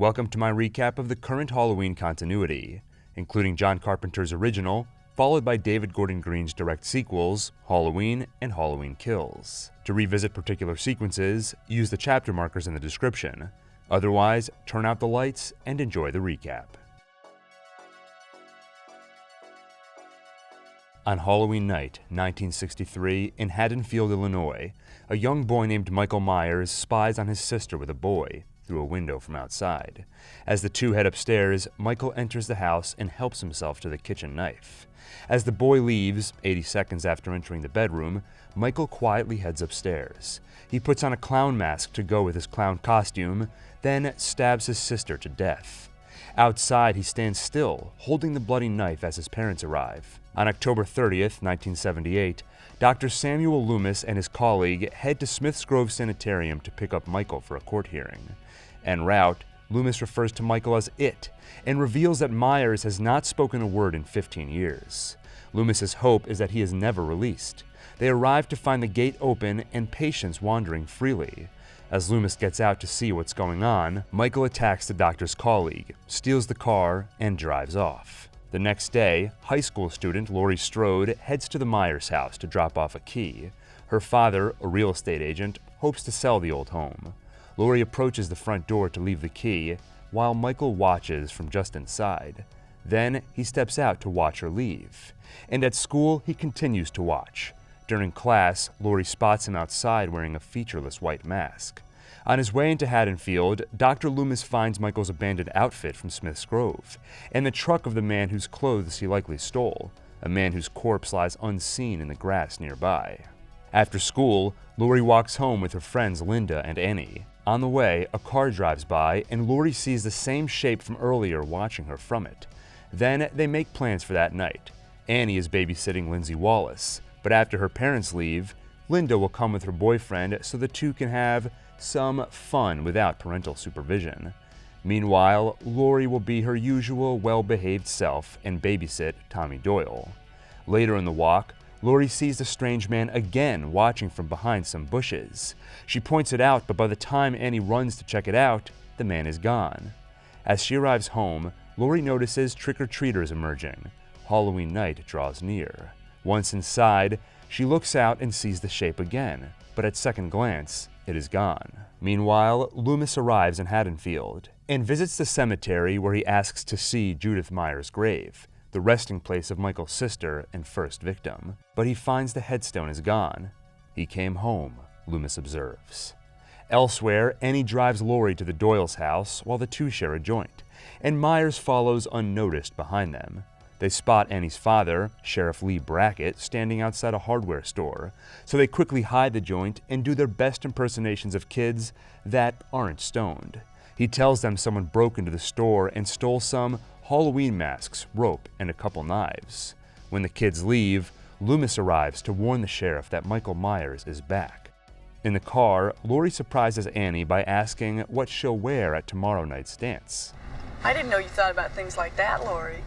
Welcome to my recap of the current Halloween continuity, including John Carpenter's original, followed by David Gordon Green's direct sequels, Halloween and Halloween Kills. To revisit particular sequences, use the chapter markers in the description. Otherwise, turn out the lights and enjoy the recap. On Halloween night, 1963, in Haddonfield, Illinois, a young boy named Michael Myers spies on his sister with a boy through a window from outside. As the two head upstairs, Michael enters the house and helps himself to the kitchen knife. As the boy leaves, 80 seconds after entering the bedroom, Michael quietly heads upstairs. He puts on a clown mask to go with his clown costume, then stabs his sister to death. Outside, he stands still, holding the bloody knife as his parents arrive. On October 30th, 1978, Dr. Samuel Loomis and his colleague head to Smith's Grove Sanitarium to pick up Michael for a court hearing. En route, Loomis refers to Michael as "it" and reveals that Myers has not spoken a word in 15 years. Loomis's hope is that he is never released. They arrive to find the gate open and patients wandering freely. As Loomis gets out to see what's going on, Michael attacks the doctor's colleague, steals the car, and drives off. The next day, high school student Laurie Strode heads to the Myers house to drop off a key. Her father, a real estate agent, hopes to sell the old home. Laurie approaches the front door to leave the key, while Michael watches from just inside. Then he steps out to watch her leave. And at school, he continues to watch. During class, Laurie spots him outside wearing a featureless white mask. On his way into Haddonfield, Dr. Loomis finds Michael's abandoned outfit from Smith's Grove, and the truck of the man whose clothes he likely stole, a man whose corpse lies unseen in the grass nearby. After school, Laurie walks home with her friends Linda and Annie. On the way, a car drives by, and Laurie sees the same shape from earlier watching her from it. Then they make plans for that night. Annie is babysitting Lindsay Wallace, but after her parents leave, Linda will come with her boyfriend so the two can have some fun without parental supervision. Meanwhile, Laurie will be her usual well-behaved self and babysit Tommy Doyle. Later in the walk, Laurie sees the strange man again watching from behind some bushes. She points it out, but by the time Annie runs to check it out, the man is gone. As she arrives home, Laurie notices trick-or-treaters emerging. Halloween night draws near. Once inside, she looks out and sees the shape again, but at second glance, it is gone. Meanwhile, Loomis arrives in Haddonfield and visits the cemetery where he asks to see Judith Myers' grave, the resting place of Michael's sister and first victim. But he finds the headstone is gone. He came home, Loomis observes. Elsewhere, Annie drives Laurie to the Doyle's house while the two share a joint, and Myers follows unnoticed behind them. They spot Annie's father, Sheriff Lee Brackett, standing outside a hardware store, so they quickly hide the joint and do their best impersonations of kids that aren't stoned. He tells them someone broke into the store and stole some Halloween masks, rope, and a couple knives. When the kids leave, Loomis arrives to warn the sheriff that Michael Myers is back. In the car, Laurie surprises Annie by asking what she'll wear at tomorrow night's dance. I didn't know you thought about things like that, Laurie.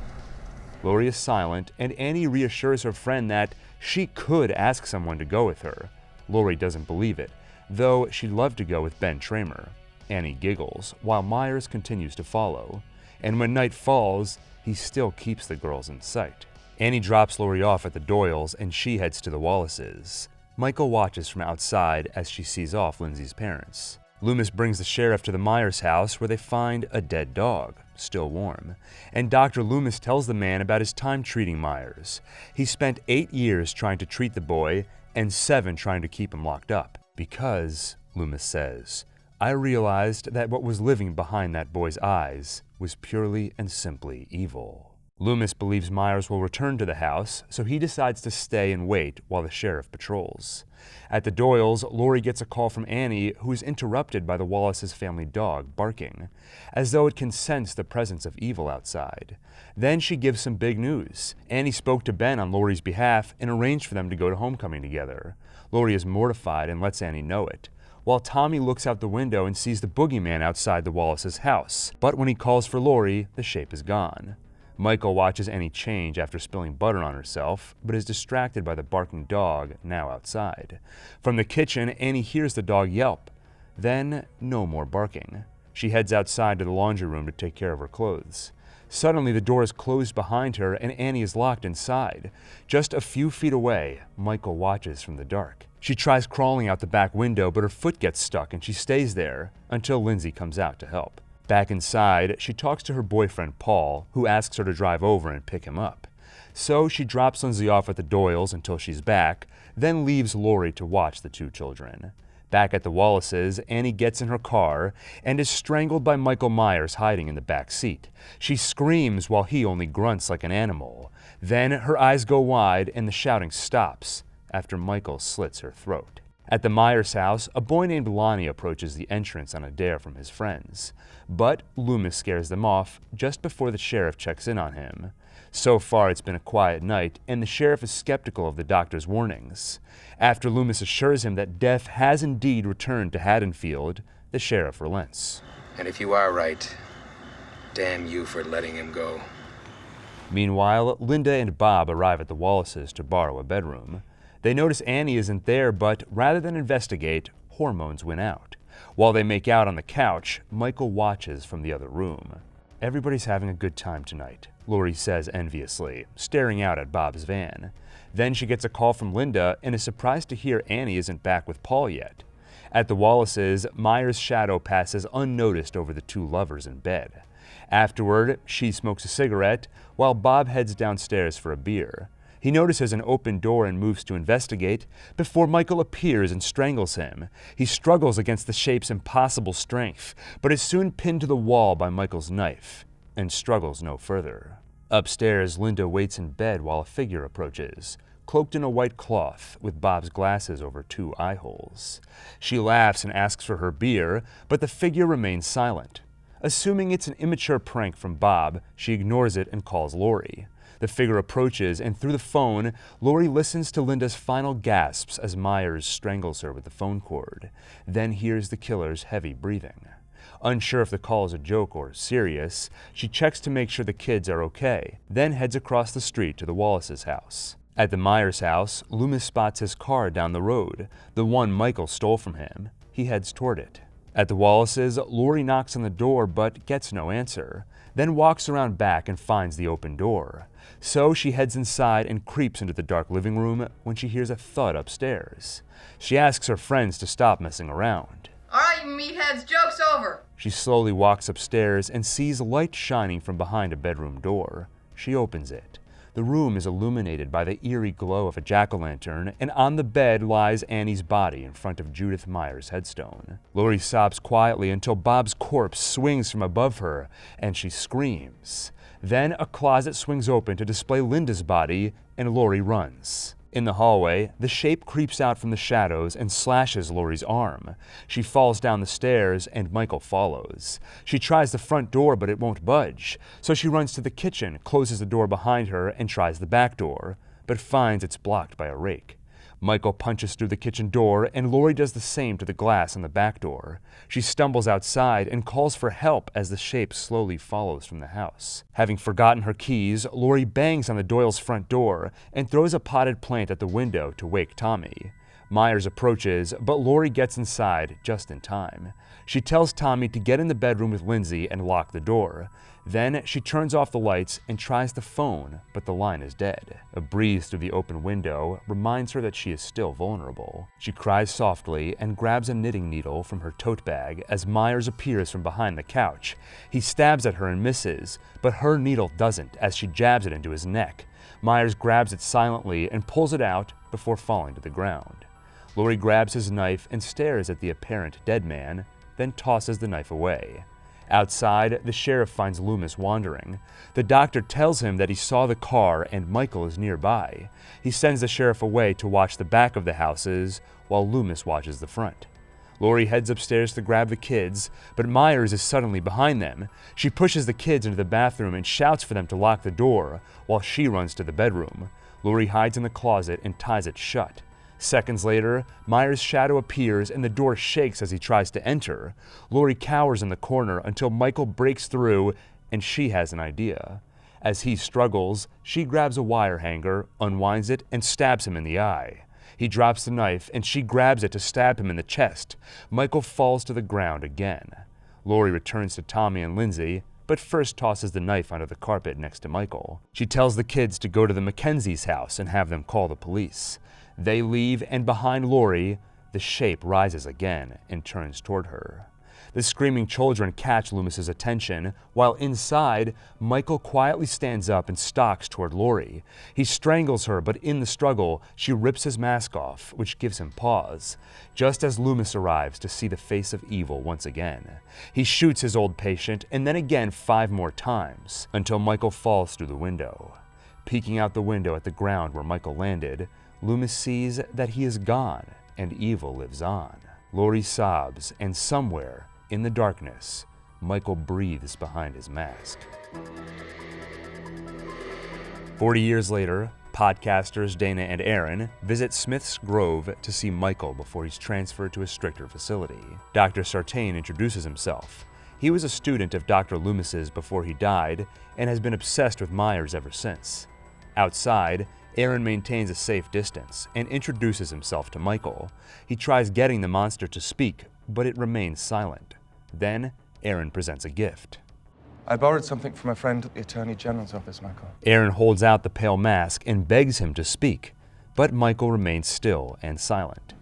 Laurie is silent, and Annie reassures her friend that she could ask someone to go with her. Laurie doesn't believe it, though she'd love to go with Ben Tramer. Annie giggles, while Myers continues to follow. And when night falls, he still keeps the girls in sight. Annie drops Laurie off at the Doyles, and she heads to the Wallaces. Michael watches from outside as she sees off Lindsay's parents. Loomis brings the sheriff to the Myers house where they find a dead dog, still warm, and Dr. Loomis tells the man about his time treating Myers. He spent 8 years trying to treat the boy and 7 trying to keep him locked up. Because, Loomis says, I realized that what was living behind that boy's eyes was purely and simply evil. Loomis believes Myers will return to the house, so he decides to stay and wait while the sheriff patrols. At the Doyles, Laurie gets a call from Annie, who is interrupted by the Wallace's family dog barking, as though it can sense the presence of evil outside. Then she gives some big news. Annie spoke to Ben on Laurie's behalf and arranged for them to go to homecoming together. Laurie is mortified and lets Annie know it, while Tommy looks out the window and sees the boogeyman outside the Wallace's house. But when he calls for Laurie, the shape is gone. Michael watches Annie change after spilling butter on herself, but is distracted by the barking dog now outside. From the kitchen, Annie hears the dog yelp. Then, no more barking. She heads outside to the laundry room to take care of her clothes. Suddenly, the door is closed behind her and Annie is locked inside. Just a few feet away, Michael watches from the dark. She tries crawling out the back window, but her foot gets stuck and she stays there until Lindsay comes out to help. Back inside, she talks to her boyfriend Paul, who asks her to drive over and pick him up. So she drops Lindsay off at the Doyles until she's back, then leaves Laurie to watch the two children. Back at the Wallaces, Annie gets in her car and is strangled by Michael Myers hiding in the back seat. She screams while he only grunts like an animal. Then her eyes go wide and the shouting stops after Michael slits her throat. At the Myers house, a boy named Lonnie approaches the entrance on a dare from his friends. But Loomis scares them off just before the sheriff checks in on him. So far, it's been a quiet night, and the sheriff is skeptical of the doctor's warnings. After Loomis assures him that death has indeed returned to Haddonfield, the sheriff relents. And if you are right, damn you for letting him go. Meanwhile, Linda and Bob arrive at the Wallaces to borrow a bedroom. They notice Annie isn't there, but rather than investigate, hormones win out. While they make out on the couch, Michael watches from the other room. Everybody's having a good time tonight, Laurie says enviously, staring out at Bob's van. Then she gets a call from Linda and is surprised to hear Annie isn't back with Paul yet. At the Wallaces, Myers' shadow passes unnoticed over the two lovers in bed. Afterward, she smokes a cigarette while Bob heads downstairs for a beer. He notices an open door and moves to investigate before Michael appears and strangles him. He struggles against the shape's impossible strength, but is soon pinned to the wall by Michael's knife and struggles no further. Upstairs, Linda waits in bed while a figure approaches, cloaked in a white cloth with Bob's glasses over two eye holes. She laughs and asks for her beer, but the figure remains silent. Assuming it's an immature prank from Bob, she ignores it and calls Laurie. The figure approaches, and through the phone, Laurie listens to Linda's final gasps as Myers strangles her with the phone cord, then hears the killer's heavy breathing. Unsure if the call is a joke or serious, she checks to make sure the kids are okay, then heads across the street to the Wallace's house. At the Myers house, Loomis spots his car down the road, the one Michael stole from him. He heads toward it. At the Wallaces, Laurie knocks on the door but gets no answer, then walks around back and finds the open door. So she heads inside and creeps into the dark living room when she hears a thud upstairs. She asks her friends to stop messing around. All right, you meatheads, joke's over. She slowly walks upstairs and sees light shining from behind a bedroom door. She opens it. The room is illuminated by the eerie glow of a jack-o'-lantern, and on the bed lies Annie's body in front of Judith Myers' headstone. Laurie sobs quietly until Bob's corpse swings from above her, and she screams. Then a closet swings open to display Linda's body, and Laurie runs. In the hallway, the shape creeps out from the shadows and slashes Laurie's arm. She falls down the stairs, and Michael follows. She tries the front door, but it won't budge. So she runs to the kitchen, closes the door behind her, and tries the back door, but finds it's blocked by a rake. Michael punches through the kitchen door, and Laurie does the same to the glass on the back door. She stumbles outside and calls for help as the shape slowly follows from the house. Having forgotten her keys, Laurie bangs on the Doyle's front door and throws a potted plant at the window to wake Tommy. Myers approaches, but Laurie gets inside just in time. She tells Tommy to get in the bedroom with Lindsay and lock the door. Then she turns off the lights and tries the phone, but the line is dead. A breeze through the open window reminds her that she is still vulnerable. She cries softly and grabs a knitting needle from her tote bag as Myers appears from behind the couch. He stabs at her and misses, but her needle doesn't as she jabs it into his neck. Myers grabs it silently and pulls it out before falling to the ground. Laurie grabs his knife and stares at the apparent dead man, then tosses the knife away. Outside, the sheriff finds Loomis wandering. The doctor tells him that he saw the car and Michael is nearby. He sends the sheriff away to watch the back of the houses while Loomis watches the front. Laurie heads upstairs to grab the kids, but Myers is suddenly behind them. She pushes the kids into the bathroom and shouts for them to lock the door while she runs to the bedroom. Laurie hides in the closet and ties it shut. Seconds later, Myers' shadow appears and the door shakes as he tries to enter. Laurie cowers in the corner until Michael breaks through and she has an idea. As he struggles, she grabs a wire hanger, unwinds it, and stabs him in the eye. He drops the knife and she grabs it to stab him in the chest. Michael falls to the ground again. Laurie returns to Tommy and Lindsay, but first tosses the knife under the carpet next to Michael. She tells the kids to go to the Mackenzies' house and have them call the police. They leave, and behind Laurie, the shape rises again and turns toward her. The screaming children catch Loomis's attention, while inside, Michael quietly stands up and stalks toward Laurie. He strangles her, but in the struggle, she rips his mask off, which gives him pause, just as Loomis arrives to see the face of evil once again. He shoots his old patient, and then again 5 more times, until Michael falls through the window. Peeking out the window at the ground where Michael landed, Loomis sees that he is gone, and evil lives on. Laurie sobs, and somewhere, in the darkness, Michael breathes behind his mask. 40 years later, podcasters Dana and Aaron visit Smith's Grove to see Michael before he's transferred to a stricter facility. Dr. Sartain introduces himself. He was a student of Dr. Loomis's before he died and has been obsessed with Myers ever since. Outside, Aaron maintains a safe distance and introduces himself to Michael. He tries getting the monster to speak, but it remains silent. Then, Aaron presents a gift. I borrowed something from a friend at the Attorney General's office, Michael. Aaron holds out the pale mask and begs him to speak, but Michael remains still and silent.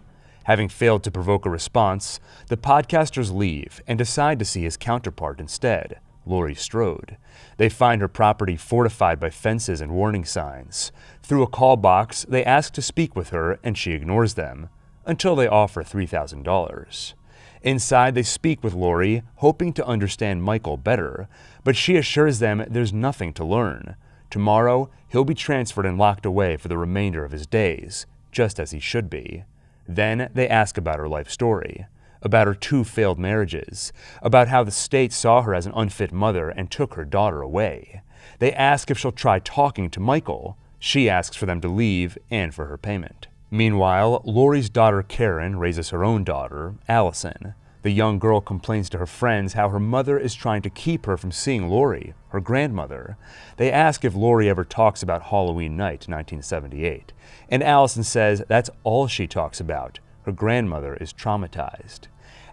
Having failed to provoke a response, the podcasters leave and decide to see his counterpart instead, Laurie Strode. They find her property fortified by fences and warning signs. Through a call box, they ask to speak with her, and she ignores them, until they offer $3,000. Inside, they speak with Laurie, hoping to understand Michael better, but she assures them there's nothing to learn. Tomorrow, he'll be transferred and locked away for the remainder of his days, just as he should be. Then they ask about her life story, about her 2 failed marriages, about how the state saw her as an unfit mother and took her daughter away. They ask if she'll try talking to Michael. She asks for them to leave and for her payment. Meanwhile, Laurie's daughter Karen raises her own daughter, Allison. The young girl complains to her friends how her mother is trying to keep her from seeing Laurie, her grandmother. They ask if Laurie ever talks about Halloween night 1978, and Allison says that's all she talks about. Her grandmother is traumatized.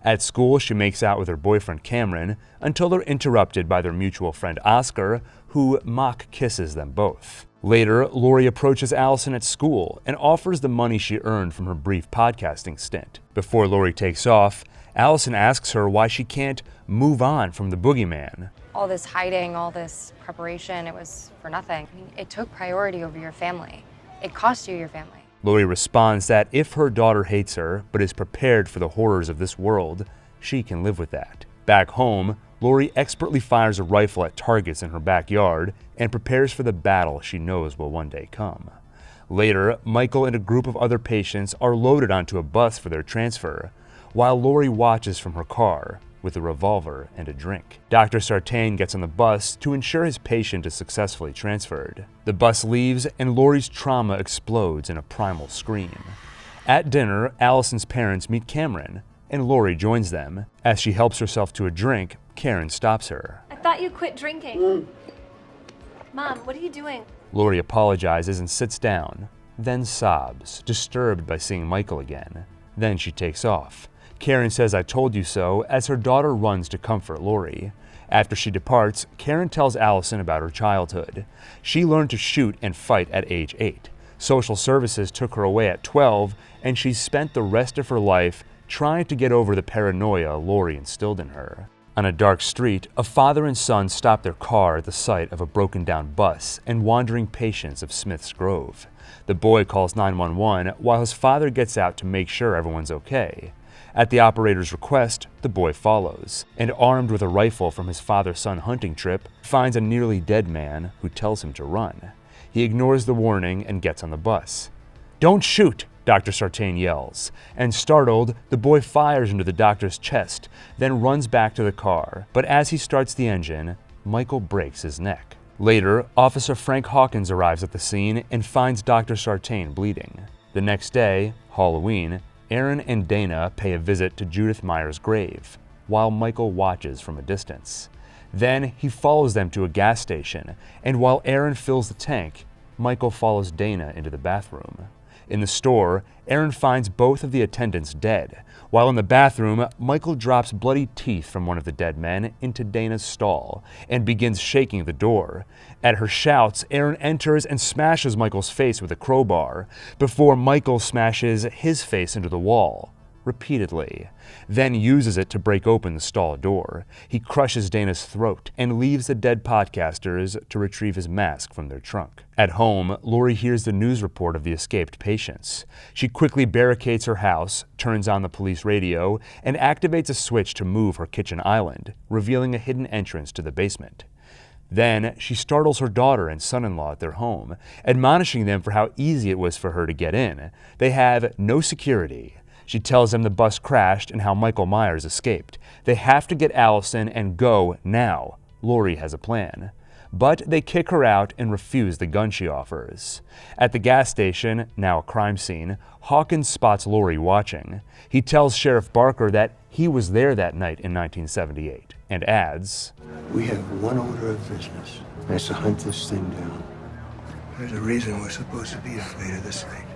At school, she makes out with her boyfriend Cameron until they're interrupted by their mutual friend Oscar, who mock kisses them both. Later, Laurie approaches Allison at school and offers the money she earned from her brief podcasting stint. Before Laurie takes off, Allison asks her why she can't move on from the boogeyman. All this hiding, all this preparation, it was for nothing. I mean, it took priority over your family. It cost you your family. Laurie responds that if her daughter hates her, but is prepared for the horrors of this world, she can live with that. Back home, Laurie expertly fires a rifle at targets in her backyard and prepares for the battle she knows will one day come. Later, Michael and a group of other patients are loaded onto a bus for their transfer, while Laurie watches from her car with a revolver and a drink. Dr. Sartain gets on the bus to ensure his patient is successfully transferred. The bus leaves and Laurie's trauma explodes in a primal scream. At dinner, Allison's parents meet Cameron, and Laurie joins them. As she helps herself to a drink, Karen stops her. I thought you quit drinking. Mom, what are you doing? Laurie apologizes and sits down, then sobs, disturbed by seeing Michael again. Then she takes off. Karen says "I told you so" as her daughter runs to comfort Laurie. After she departs, Karen tells Allison about her childhood. She learned to shoot and fight at age 8. Social services took her away at 12, and she spent the rest of her life trying to get over the paranoia Laurie instilled in her. On a dark street, a father and son stop their car at the sight of a broken-down bus and wandering patients of Smith's Grove. The boy calls 911 while his father gets out to make sure everyone's okay. At the operator's request, the boy follows, and armed with a rifle from his father-son hunting trip, finds a nearly dead man who tells him to run. He ignores the warning and gets on the bus. "Don't shoot!" Dr. Sartain yells, and startled, the boy fires into the doctor's chest, then runs back to the car. But as he starts the engine, Michael breaks his neck. Later, Officer Frank Hawkins arrives at the scene and finds Dr. Sartain bleeding. The next day, Halloween, Aaron and Dana pay a visit to Judith Myers' grave, while Michael watches from a distance. Then he follows them to a gas station, and while Aaron fills the tank, Michael follows Dana into the bathroom. In the store, Aaron finds both of the attendants dead. While in the bathroom, Michael drops bloody teeth from one of the dead men into Dana's stall and begins shaking the door. At her shouts, Aaron enters and smashes Michael's face with a crowbar before Michael smashes his face into the wall repeatedly, then uses it to break open the stall door. He crushes Dana's throat and leaves the dead podcasters to retrieve his mask from their trunk. At home, Laurie hears the news report of the escaped patients. She quickly barricades her house, turns on the police radio, and activates a switch to move her kitchen island, revealing a hidden entrance to the basement. Then, she startles her daughter and son-in-law at their home, admonishing them for how easy it was for her to get in. They have no security. She tells them the bus crashed and how Michael Myers escaped. They have to get Allison and go now. Laurie has a plan. But they kick her out and refuse the gun she offers. At the gas station, now a crime scene, Hawkins spots Laurie watching. He tells Sheriff Barker that he was there that night in 1978 and adds, "We have one order of business. That's to hunt this thing down. There's a reason we're supposed to be afraid of this thing."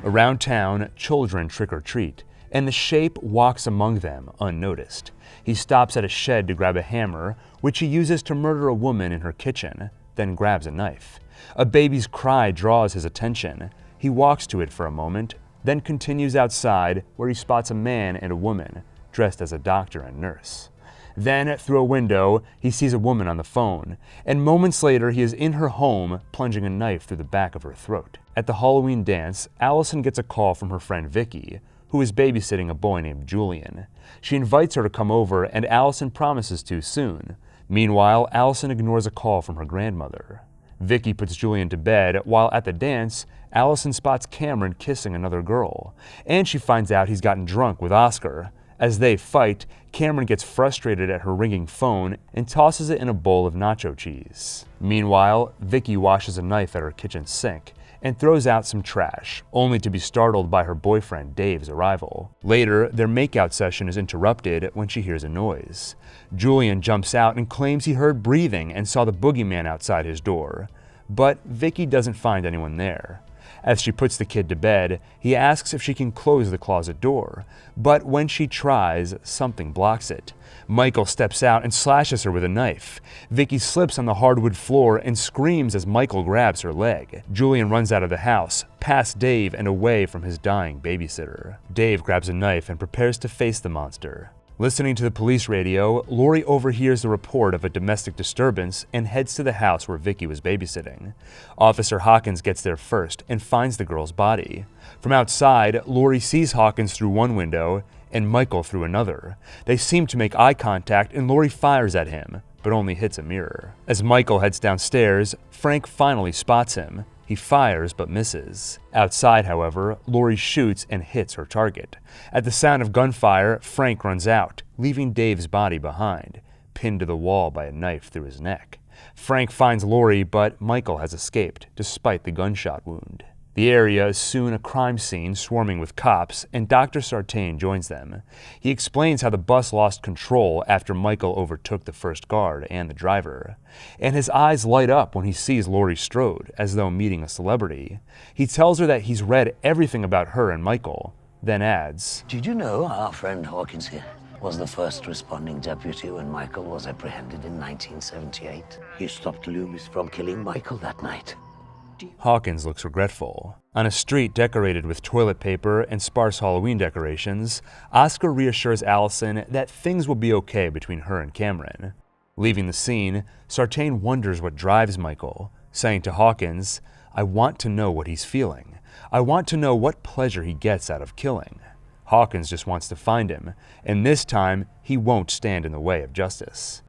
Around town, children trick or treat, and the Shape walks among them unnoticed. He stops at a shed to grab a hammer, which he uses to murder a woman in her kitchen, then grabs a knife. A baby's cry draws his attention. He walks to it for a moment, then continues outside where he spots a man and a woman, dressed as a doctor and nurse. Then, through a window, he sees a woman on the phone, and moments later he is in her home, plunging a knife through the back of her throat. At the Halloween dance, Allison gets a call from her friend Vicky, who is babysitting a boy named Julian. She invites her to come over, and Allison promises to soon. Meanwhile, Allison ignores a call from her grandmother. Vicky puts Julian to bed, while at the dance, Allison spots Cameron kissing another girl, and she finds out he's gotten drunk with Oscar. As they fight, Cameron gets frustrated at her ringing phone and tosses it in a bowl of nacho cheese. Meanwhile, Vicky washes a knife at her kitchen sink and throws out some trash, only to be startled by her boyfriend Dave's arrival. Later, their makeout session is interrupted when she hears a noise. Julian jumps out and claims he heard breathing and saw the boogeyman outside his door. But Vicky doesn't find anyone there. As she puts the kid to bed, he asks if she can close the closet door, but when she tries, something blocks it. Michael steps out and slashes her with a knife. Vicky slips on the hardwood floor and screams as Michael grabs her leg. Julian runs out of the house, past Dave and away from his dying babysitter. Dave grabs a knife and prepares to face the monster. Listening to the police radio, Laurie overhears the report of a domestic disturbance and heads to the house where Vicky was babysitting. Officer Hawkins gets there first and finds the girl's body. From outside, Laurie sees Hawkins through one window and Michael through another. They seem to make eye contact and Laurie fires at him, but only hits a mirror. As Michael heads downstairs, Frank finally spots him. He fires but misses. Outside, however, Laurie shoots and hits her target. At the sound of gunfire, Frank runs out, leaving Dave's body behind, pinned to the wall by a knife through his neck. Frank finds Laurie, but Michael has escaped, despite the gunshot wound. The area is soon a crime scene swarming with cops, and Dr. Sartain joins them. He explains how the bus lost control after Michael overtook the first guard and the driver. And his eyes light up when he sees Laurie Strode, as though meeting a celebrity. He tells her that he's read everything about her and Michael, then adds, "Did you know our friend Hawkins here was the first responding deputy when Michael was apprehended in 1978? He stopped Loomis from killing Michael that night." Hawkins looks regretful. On a street decorated with toilet paper and sparse Halloween decorations, Oscar reassures Allison that things will be okay between her and Cameron. Leaving the scene, Sartain wonders what drives Michael, saying to Hawkins, "I want to know what he's feeling. I want to know what pleasure he gets out of killing." Hawkins just wants to find him, and this time he won't stand in the way of justice.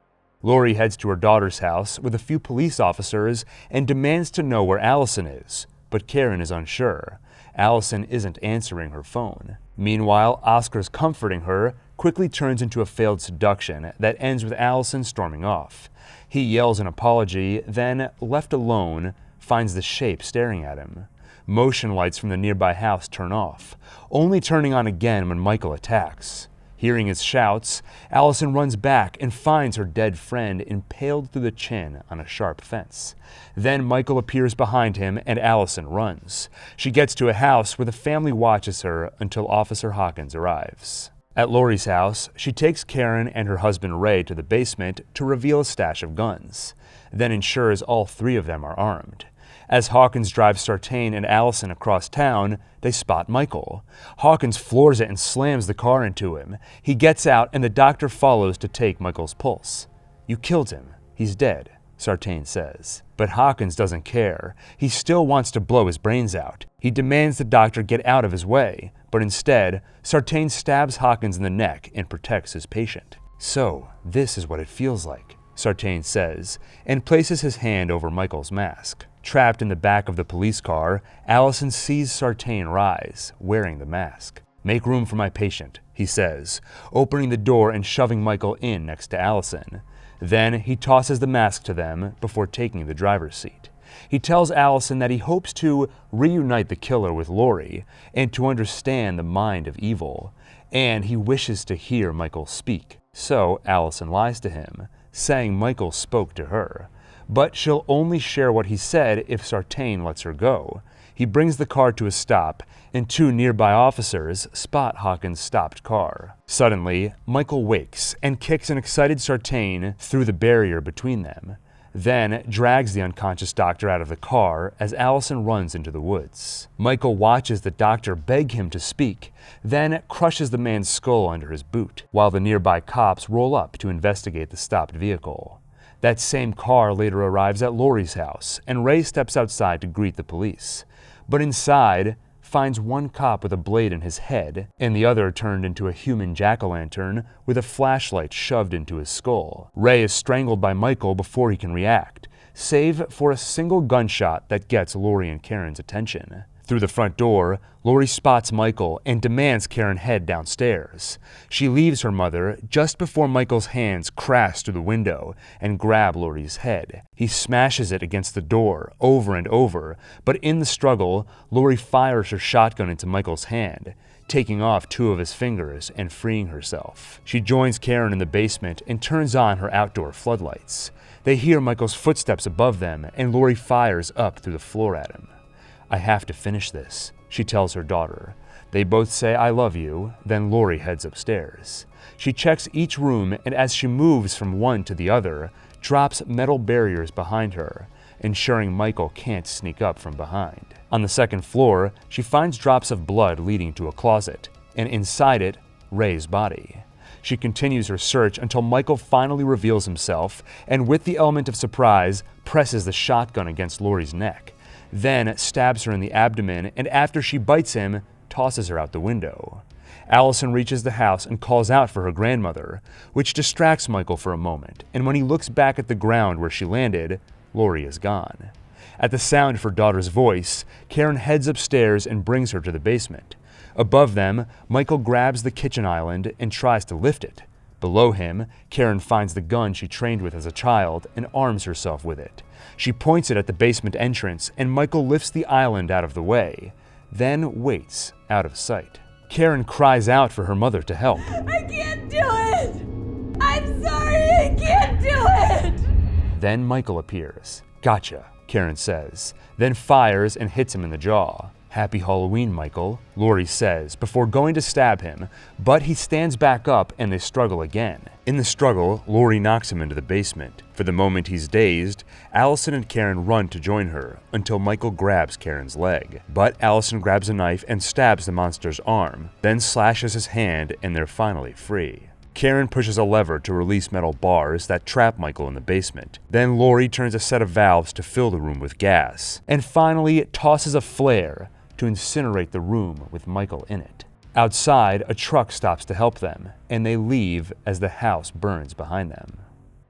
Laurie heads to her daughter's house with a few police officers and demands to know where Allison is, but Karen is unsure. Allison isn't answering her phone. Meanwhile, Oscar's comforting her quickly turns into a failed seduction that ends with Allison storming off. He yells an apology, then, left alone, finds the Shape staring at him. Motion lights from the nearby house turn off, only turning on again when Michael attacks. Hearing his shouts, Allison runs back and finds her dead friend impaled through the chin on a sharp fence. Then Michael appears behind him and Allison runs. She gets to a house where the family watches her until Officer Hawkins arrives. At Laurie's house, she takes Karen and her husband Ray to the basement to reveal a stash of guns, then ensures all three of them are armed. As Hawkins drives Sartain and Allison across town, they spot Michael. Hawkins floors it and slams the car into him. He gets out and the doctor follows to take Michael's pulse. "You killed him. He's dead," Sartain says. But Hawkins doesn't care. He still wants to blow his brains out. He demands the doctor get out of his way, but instead, Sartain stabs Hawkins in the neck and protects his patient. "So, this is what it feels like," Sartain says, and places his hand over Michael's mask. Trapped in the back of the police car, Allison sees Sartain rise, wearing the mask. "Make room for my patient," he says, opening the door and shoving Michael in next to Allison. Then he tosses the mask to them before taking the driver's seat. He tells Allison that he hopes to reunite the killer with Laurie and to understand the mind of evil, and he wishes to hear Michael speak. So Allison lies to him, saying Michael spoke to her. But she'll only share what he said if Sartain lets her go. He brings the car to a stop, and two nearby officers spot Hawkins' stopped car. Suddenly, Michael wakes and kicks an excited Sartain through the barrier between them, then drags the unconscious doctor out of the car as Allison runs into the woods. Michael watches the doctor beg him to speak, then crushes the man's skull under his boot, while the nearby cops roll up to investigate the stopped vehicle. That same car later arrives at Laurie's house, and Ray steps outside to greet the police. But inside, finds one cop with a blade in his head, and the other turned into a human jack-o'-lantern with a flashlight shoved into his skull. Ray is strangled by Michael before he can react, save for a single gunshot that gets Laurie and Karen's attention. Through the front door, Laurie spots Michael and demands Karen head downstairs. She leaves her mother just before Michael's hands crash through the window and grab Laurie's head. He smashes it against the door over and over, but in the struggle, Laurie fires her shotgun into Michael's hand, taking off two of his fingers and freeing herself. She joins Karen in the basement and turns on her outdoor floodlights. They hear Michael's footsteps above them, and Laurie fires up through the floor at him. "I have to finish this," she tells her daughter. They both say "I love you," then Laurie heads upstairs. She checks each room, and as she moves from one to the other, drops metal barriers behind her, ensuring Michael can't sneak up from behind. On the second floor, she finds drops of blood leading to a closet, and inside it, Ray's body. She continues her search until Michael finally reveals himself, and with the element of surprise, presses the shotgun against Laurie's neck. Then stabs her in the abdomen, and after she bites him, tosses her out the window. Allison reaches the house and calls out for her grandmother, which distracts Michael for a moment, and when he looks back at the ground where she landed, Laurie is gone. At the sound of her daughter's voice, Karen heads upstairs and brings her to the basement. Above them, Michael grabs the kitchen island and tries to lift it. Below him, Karen finds the gun she trained with as a child and arms herself with it. She points it at the basement entrance, and Michael lifts the island out of the way, then waits out of sight. Karen cries out for her mother to help. I can't do it! I'm sorry, I can't do it! Then Michael appears. "Gotcha," Karen says, then fires and hits him in the jaw. "Happy Halloween, Michael," Laurie says before going to stab him, but he stands back up and they struggle again. In the struggle, Laurie knocks him into the basement. For the moment he's dazed, Allison and Karen run to join her until Michael grabs Karen's leg. But Allison grabs a knife and stabs the monster's arm, then slashes his hand, and they're finally free. Karen pushes a lever to release metal bars that trap Michael in the basement. Then Laurie turns a set of valves to fill the room with gas, and finally tosses a flare to incinerate the room with Michael in it. Outside, a truck stops to help them, and they leave as the house burns behind them.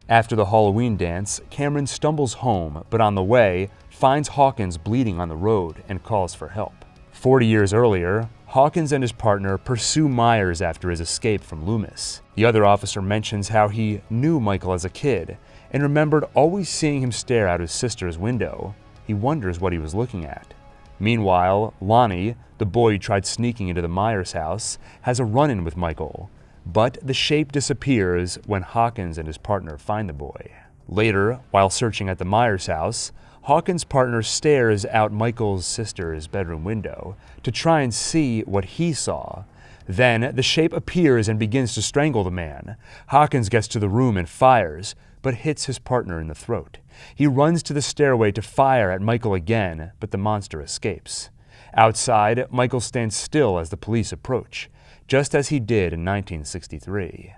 After the Halloween dance, Cameron stumbles home, but on the way, finds Hawkins bleeding on the road and calls for help. 40 years earlier, Hawkins and his partner pursue Myers after his escape from Loomis. The other officer mentions how he knew Michael as a kid and remembered always seeing him stare out his sister's window. He wonders what he was looking at. Meanwhile, Lonnie, the boy who tried sneaking into the Myers house, has a run-in with Michael, But the shape disappears when Hawkins and his partner find the boy. Later, while searching at the Myers house, Hawkins' partner stares out Michael's sister's bedroom window to try and see what he saw. Then, the shape appears and begins to strangle the man. Hawkins gets to the room and fires, but hits his partner in the throat. He runs to the stairway to fire at Michael again, but the monster escapes. Outside, Michael stands still as the police approach, just as he did in 1963.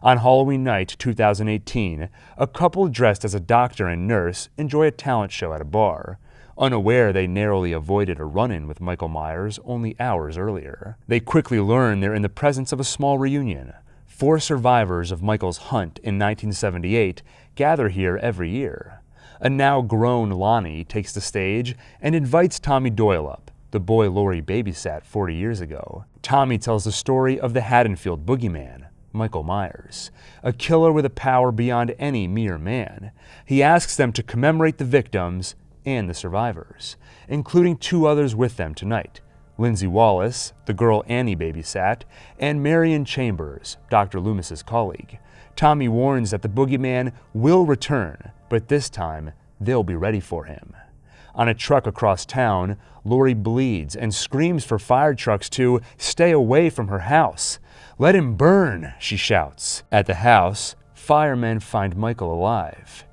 On Halloween night 2018, a couple dressed as a doctor and nurse enjoy a talent show at a bar. Unaware they narrowly avoided a run-in with Michael Myers only hours earlier. They quickly learn they're in the presence of a small reunion. 4 survivors of Michael's hunt in 1978 gather here every year. A now grown Lonnie takes the stage and invites Tommy Doyle up, the boy Laurie babysat 40 years ago. Tommy tells the story of the Haddonfield boogeyman, Michael Myers, a killer with a power beyond any mere man. He asks them to commemorate the victims and the survivors, including 2 others with them tonight, Lindsay Wallace, the girl Annie babysat, and Marion Chambers, Dr. Loomis's colleague. Tommy warns that the boogeyman will return, but this time they'll be ready for him. On a truck across town, Laurie bleeds and screams for fire trucks to stay away from her house. "Let him burn," she shouts. At the house, firemen find Michael alive,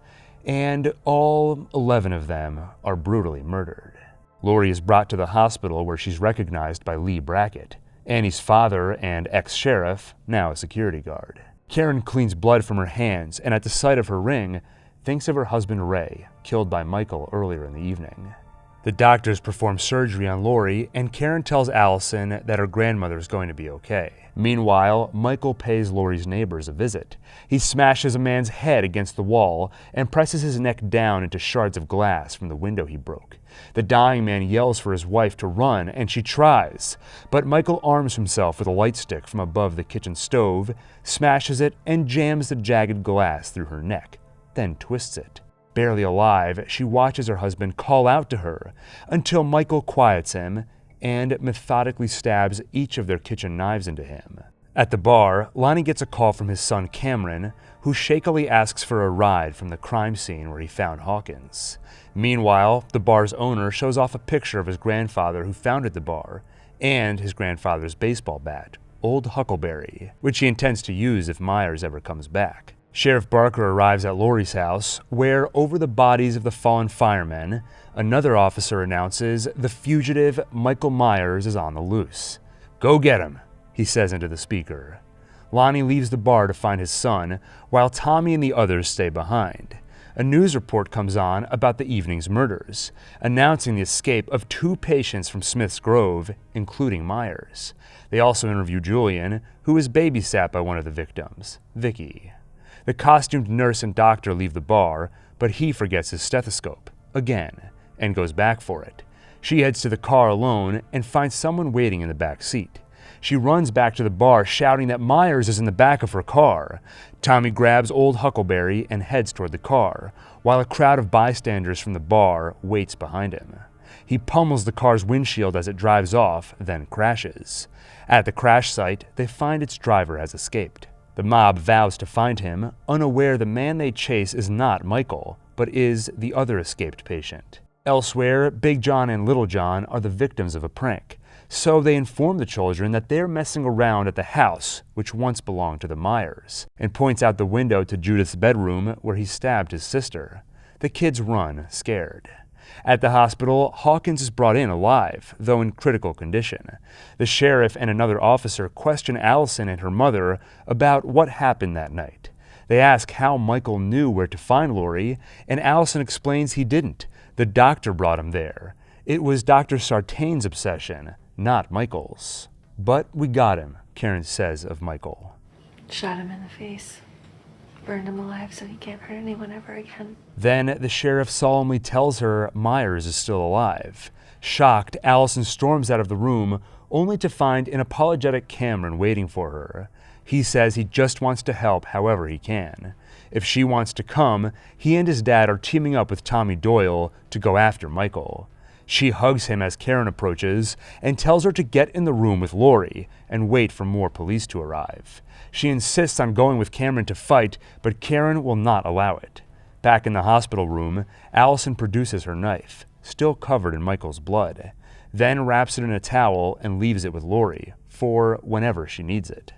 and all 11 of them are brutally murdered. Laurie is brought to the hospital where she's recognized by Lee Brackett, Annie's father and ex-sheriff, now a security guard. Karen cleans blood from her hands and at the sight of her ring, thinks of her husband Ray, killed by Michael earlier in the evening. The doctors perform surgery on Laurie, and Karen tells Allison that her grandmother's going to be okay. Meanwhile, Michael pays Laurie's neighbors a visit. He smashes a man's head against the wall and presses his neck down into shards of glass from the window he broke. The dying man yells for his wife to run, and she tries, but Michael arms himself with a light stick from above the kitchen stove, smashes it, and jams the jagged glass through her neck, then twists it. Barely alive, she watches her husband call out to her until Michael quiets him and methodically stabs each of their kitchen knives into him. At the bar, Lonnie gets a call from his son Cameron, who shakily asks for a ride from the crime scene where he found Hawkins. Meanwhile, the bar's owner shows off a picture of his grandfather who founded the bar and his grandfather's baseball bat, Old Huckleberry, which he intends to use if Myers ever comes back. Sheriff Barker arrives at Laurie's house, where, over the bodies of the fallen firemen, another officer announces the fugitive Michael Myers is on the loose. "Go get him," he says into the speaker. Lonnie leaves the bar to find his son, while Tommy and the others stay behind. A news report comes on about the evening's murders, announcing the escape of 2 patients from Smith's Grove, including Myers. They also interview Julian, who is babysat by one of the victims, Vicky. The costumed nurse and doctor leave the bar, but he forgets his stethoscope, again, and goes back for it. She heads to the car alone and finds someone waiting in the back seat. She runs back to the bar, shouting that Myers is in the back of her car. Tommy grabs Old Huckleberry and heads toward the car, while a crowd of bystanders from the bar waits behind him. He pummels the car's windshield as it drives off, then crashes. At the crash site, they find its driver has escaped. The mob vows to find him, unaware the man they chase is not Michael, but is the other escaped patient. Elsewhere, Big John and Little John are the victims of a prank, so they inform the children that they're messing around at the house, which once belonged to the Myers, and points out the window to Judith's bedroom where he stabbed his sister. The kids run, scared. At the hospital, Hawkins is brought in alive, though in critical condition. The sheriff and another officer question Allison and her mother about what happened that night. They ask how Michael knew where to find Laurie, and Allison explains he didn't. The doctor brought him there. It was Dr. Sartain's obsession, not Michael's. "But we got him," Karen says of Michael. Shot him in the face. Burned him alive so he can't hurt anyone ever again. Then the sheriff solemnly tells her Myers is still alive. Shocked, Allison storms out of the room, only to find an apologetic Cameron waiting for her. He says he just wants to help however he can. If she wants to come, he and his dad are teaming up with Tommy Doyle to go after Michael. She hugs him as Karen approaches and tells her to get in the room with Laurie and wait for more police to arrive. She insists on going with Cameron to fight, but Karen will not allow it. Back in the hospital room, Allison produces her knife, still covered in Michael's blood, then wraps it in a towel and leaves it with Laurie for whenever she needs it.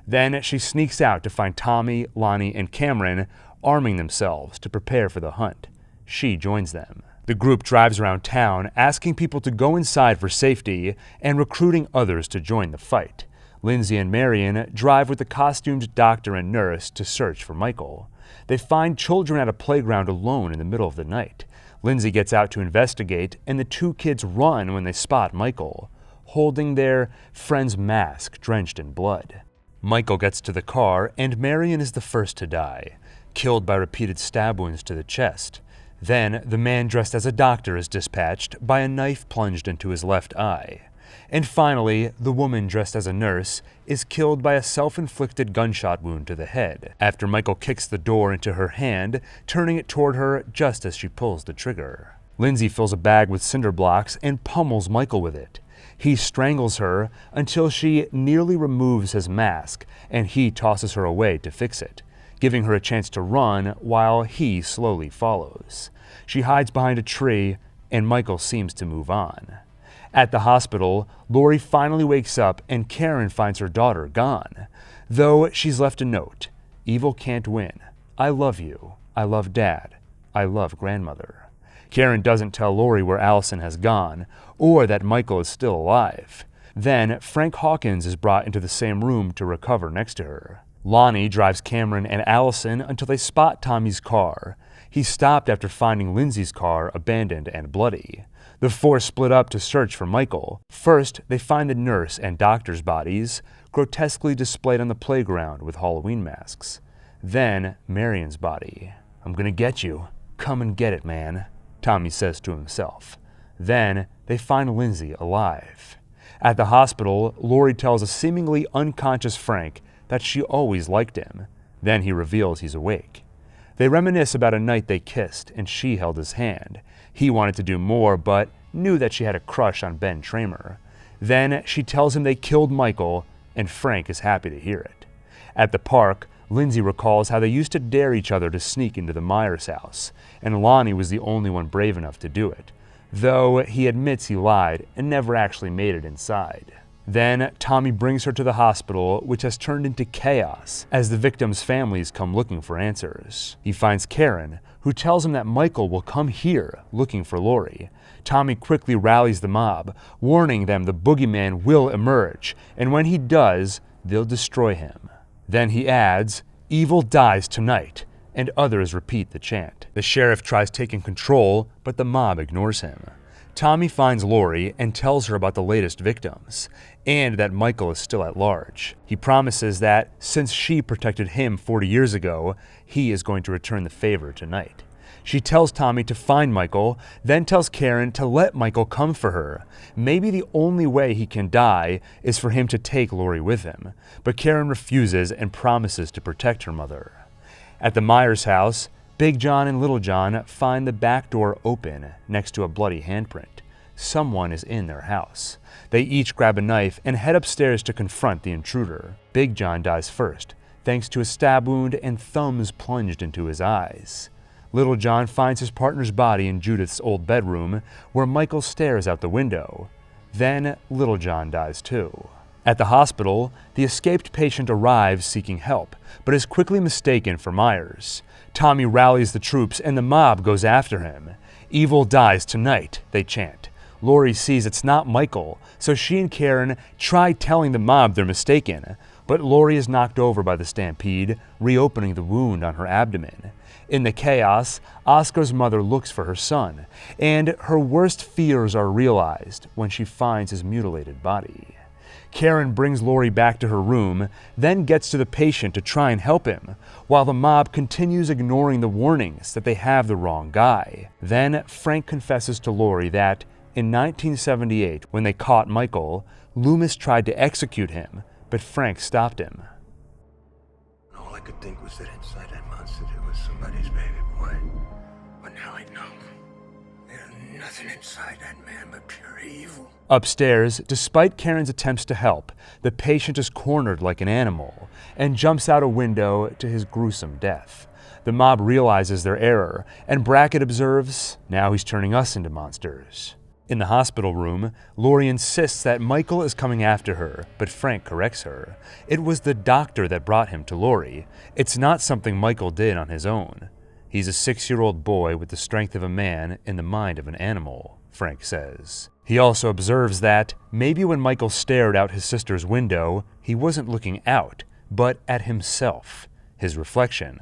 Then she sneaks out to find Tommy, Lonnie, and Cameron arming themselves to prepare for the hunt. She joins them. The group drives around town, asking people to go inside for safety and recruiting others to join the fight. Lindsay and Marion drive with the costumed doctor and nurse to search for Michael. They find children at a playground alone in the middle of the night. Lindsay gets out to investigate, and the two kids run when they spot Michael, holding their friend's mask drenched in blood. Michael gets to the car, and Marion is the first to die, killed by repeated stab wounds to the chest. Then, the man dressed as a doctor is dispatched by a knife plunged into his left eye. And finally, the woman dressed as a nurse is killed by a self-inflicted gunshot wound to the head, after Michael kicks the door into her hand, turning it toward her just as she pulls the trigger. Lindsay fills a bag with cinder blocks and pummels Michael with it. He strangles her until she nearly removes his mask, and he tosses her away to fix it, giving her a chance to run while he slowly follows. She hides behind a tree, and Michael seems to move on. At the hospital, Laurie finally wakes up and Karen finds her daughter gone, though she's left a note. Evil can't win. I love you. I love Dad. I love Grandmother. Karen doesn't tell Laurie where Allison has gone, or that Michael is still alive. Then Frank Hawkins is brought into the same room to recover next to her. Lonnie drives Cameron and Allison until they spot Tommy's car. He stopped after finding Lindsay's car abandoned and bloody. The four split up to search for Michael. First, they find the nurse and doctor's bodies, grotesquely displayed on the playground with Halloween masks. Then, Marion's body. "I'm gonna get you. Come and get it, man," Tommy says to himself. Then, they find Lindsay alive. At the hospital, Laurie tells a seemingly unconscious Frank that she always liked him. Then he reveals he's awake. They reminisce about a night they kissed, and she held his hand. He wanted to do more, but knew that she had a crush on Ben Tramer. Then she tells him they killed Michael, and Frank is happy to hear it. At the park, Lindsay recalls how they used to dare each other to sneak into the Myers house, and Lonnie was the only one brave enough to do it, though he admits he lied and never actually made it inside. Then Tommy brings her to the hospital, which has turned into chaos as the victims' families come looking for answers. He finds Karen, who tells him that Michael will come here looking for Laurie. Tommy quickly rallies the mob, warning them the boogeyman will emerge, and when he does, they'll destroy him. Then he adds, "Evil dies tonight," and others repeat the chant. The sheriff tries taking control, but the mob ignores him. Tommy finds Laurie and tells her about the latest victims, and that Michael is still at large. He promises that, since she protected him 40 years ago, he is going to return the favor tonight. She tells Tommy to find Michael, then tells Karen to let Michael come for her. Maybe the only way he can die is for him to take Laurie with him, but Karen refuses and promises to protect her mother. At the Myers house, Big John and Little John find the back door open next to a bloody handprint. Someone is in their house. They each grab a knife and head upstairs to confront the intruder. Big John dies first, thanks to a stab wound and thumbs plunged into his eyes. Little John finds his partner's body in Judith's old bedroom, where Michael stares out the window. Then Little John dies too. At the hospital, the escaped patient arrives seeking help, but is quickly mistaken for Myers. Tommy rallies the troops and the mob goes after him. "Evil dies tonight," they chant. Laurie sees it's not Michael, so she and Karen try telling the mob they're mistaken, but Laurie is knocked over by the stampede, reopening the wound on her abdomen. In the chaos, Oscar's mother looks for her son, and her worst fears are realized when she finds his mutilated body. Karen brings Laurie back to her room, then gets to the patient to try and help him, while the mob continues ignoring the warnings that they have the wrong guy. Then Frank confesses to Laurie that, in 1978, when they caught Michael, Loomis tried to execute him, but Frank stopped him. All I could think was that inside that monster there was somebody's baby boy. But now I know. They're nothing inside that man but pure evil. Upstairs, despite Karen's attempts to help, the patient is cornered like an animal and jumps out a window to his gruesome death. The mob realizes their error, and Brackett observes, now he's turning us into monsters. In the hospital room, Laurie insists that Michael is coming after her, but Frank corrects her. It was the doctor that brought him to Laurie. It's not something Michael did on his own. He's a 6-year-old boy with the strength of a man in the mind of an animal, Frank says. He also observes that maybe when Michael stared out his sister's window, he wasn't looking out, but at himself, his reflection.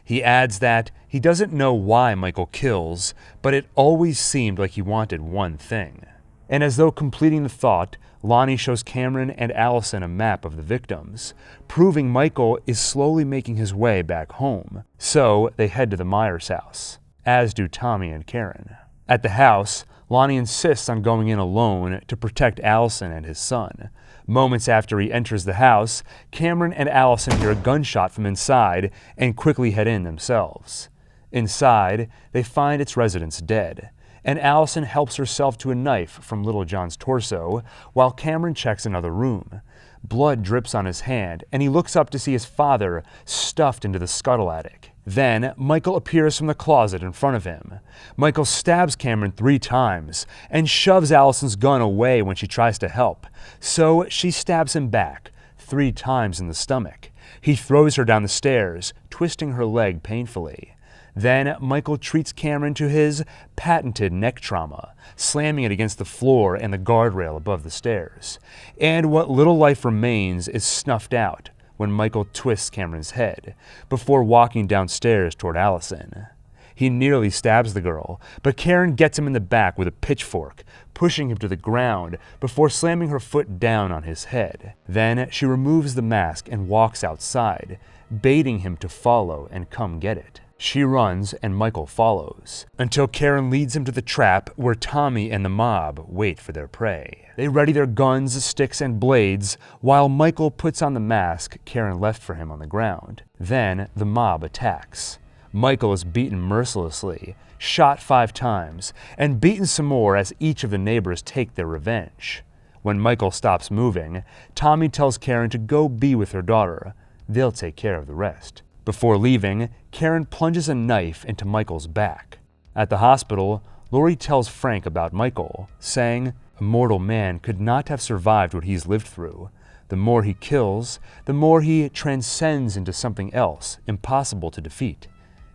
He adds that he doesn't know why Michael kills, but it always seemed like he wanted one thing. And as though completing the thought, Lonnie shows Cameron and Allison a map of the victims, proving Michael is slowly making his way back home. So they head to the Myers house, as do Tommy and Karen. At the house, Lonnie insists on going in alone to protect Allison and his son. Moments after he enters the house, Cameron and Allison hear a gunshot from inside and quickly head in themselves. Inside, they find its residents dead, and Allison helps herself to a knife from Little John's torso while Cameron checks another room. Blood drips on his hand, and he looks up to see his father stuffed into the scuttle attic. Then, Michael appears from the closet in front of him. Michael stabs Cameron 3 times and shoves Allison's gun away when she tries to help. So she stabs him back 3 times in the stomach. He throws her down the stairs, twisting her leg painfully. Then Michael treats Cameron to his patented neck trauma, slamming it against the floor and the guardrail above the stairs. And what little life remains is snuffed out when Michael twists Cameron's head, before walking downstairs toward Allison. He nearly stabs the girl, but Karen gets him in the back with a pitchfork, pushing him to the ground before slamming her foot down on his head. Then she removes the mask and walks outside, baiting him to follow and come get it. She runs and Michael follows, until Karen leads him to the trap where Tommy and the mob wait for their prey. They ready their guns, sticks, and blades, while Michael puts on the mask Karen left for him on the ground. Then the mob attacks. Michael is beaten mercilessly, shot 5 times, and beaten some more as each of the neighbors take their revenge. When Michael stops moving, Tommy tells Karen to go be with her daughter. They'll take care of the rest. Before leaving, Karen plunges a knife into Michael's back. At the hospital, Laurie tells Frank about Michael, saying, "A mortal man could not have survived what he's lived through. The more he kills, the more he transcends into something else, impossible to defeat.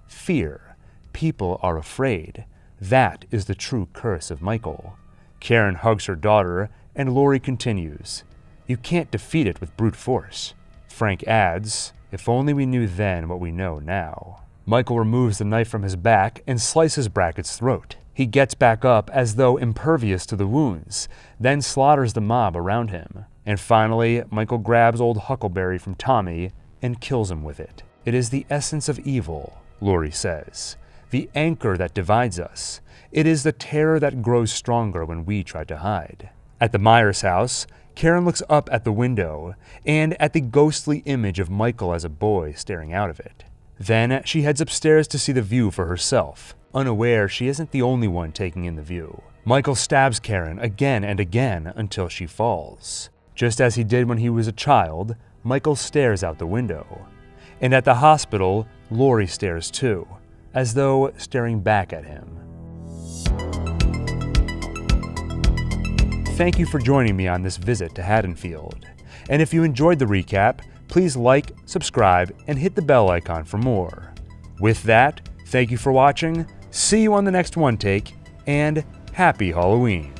Fear. People are afraid. That is the true curse of Michael." Karen hugs her daughter, and Laurie continues, "You can't defeat it with brute force." Frank adds, "If only we knew then what we know now." Michael removes the knife from his back and slices Brackett's throat. He gets back up as though impervious to the wounds, then slaughters the mob around him. And finally, Michael grabs old Huckleberry from Tommy and kills him with it. "It is the essence of evil," Laurie says, "the anchor that divides us. It is the terror that grows stronger when we try to hide." At the Myers house, Karen looks up at the window and at the ghostly image of Michael as a boy staring out of it. Then she heads upstairs to see the view for herself, unaware she isn't the only one taking in the view. Michael stabs Karen again and again until she falls. Just as he did when he was a child, Michael stares out the window. And at the hospital, Laurie stares too, as though staring back at him. Thank you for joining me on this visit to Haddonfield. And if you enjoyed the recap, please like, subscribe, and hit the bell icon for more. With that, thank you for watching, see you on the next One Take, and Happy Halloween!